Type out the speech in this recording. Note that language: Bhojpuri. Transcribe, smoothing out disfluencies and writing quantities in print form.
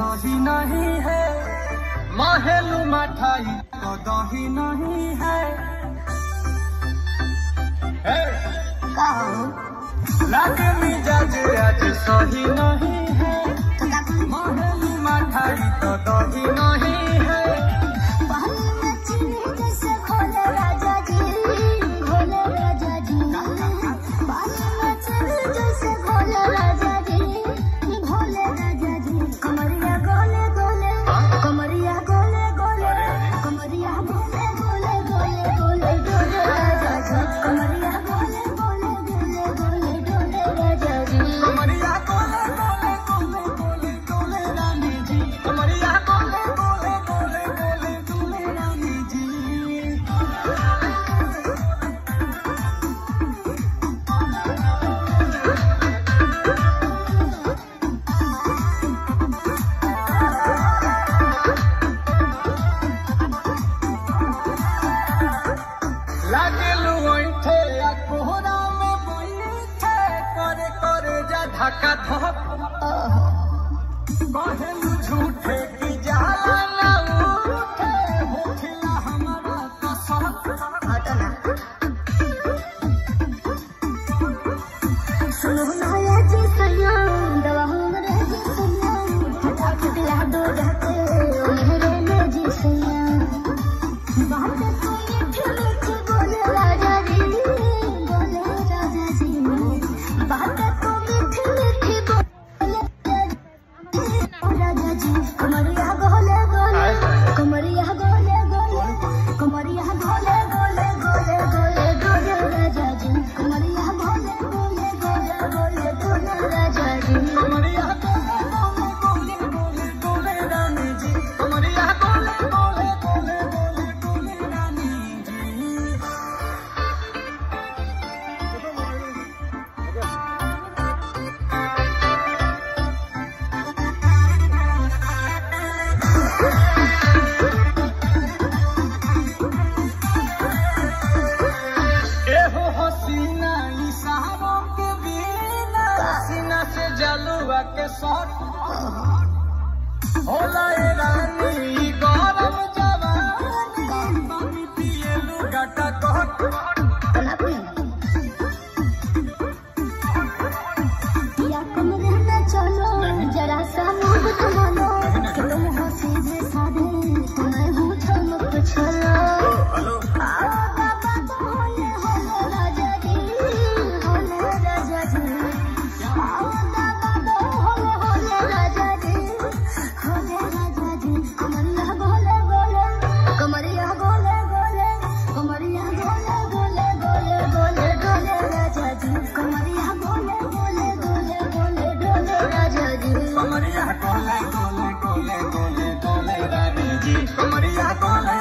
सही नहीं है, महलू मठाई तो दही नहीं है। लागे मिजाज आज सही नहीं है, महलू मठाई तो दही नहीं है। धक्का धक कहलू झूठे की जाला ना उठे, होखिला हमारा कसम। सुनो ना ये जी सैया दवा हमरे जी सैया, फटाक दिला दो जाते मेरे में जी सैया। बात तो मीठी मीठी बोले राजा जी, बोले राजा जी। बात तो मीठी मीठी बोले राजा जी। कमरिया गोले गोले, कमरिया गोले गोले, कमरिया गोले गोले गोले गोले गोले राजा जी। कमरिया गोले गोले गोले गोले गोले राजा जी। कमरिया गोले गोले गोले गोले रानी जी, कमरिया गोले गोले गोले गोले गोले रानी जी। एहो हसीना इशारों के बिना, सीना से जलुआ के शॉट होला ए रानी गरम जवानी, पानी पिए लुगाटा कट। या कमरे में चलो जरा सा मुझ थमानो, कि तुम हो सीधे साधे तुम्हें हूँ चमक छलो। आओ बाबा तो होले होले राजा जी, होले राजा जी। आओ बाबा तो होले होले राजा जी, होले राजा जी। कमरिया गोले गोले, कमरिया गोले गोले, कमरिया गोले गोले गोले गोले गोले राजा जी। कमरिया गोले गोले गोले गोले गोले राजा जी। कमरिया गोले गोले गोले गोले गोले रानी जी, कमरिया गोले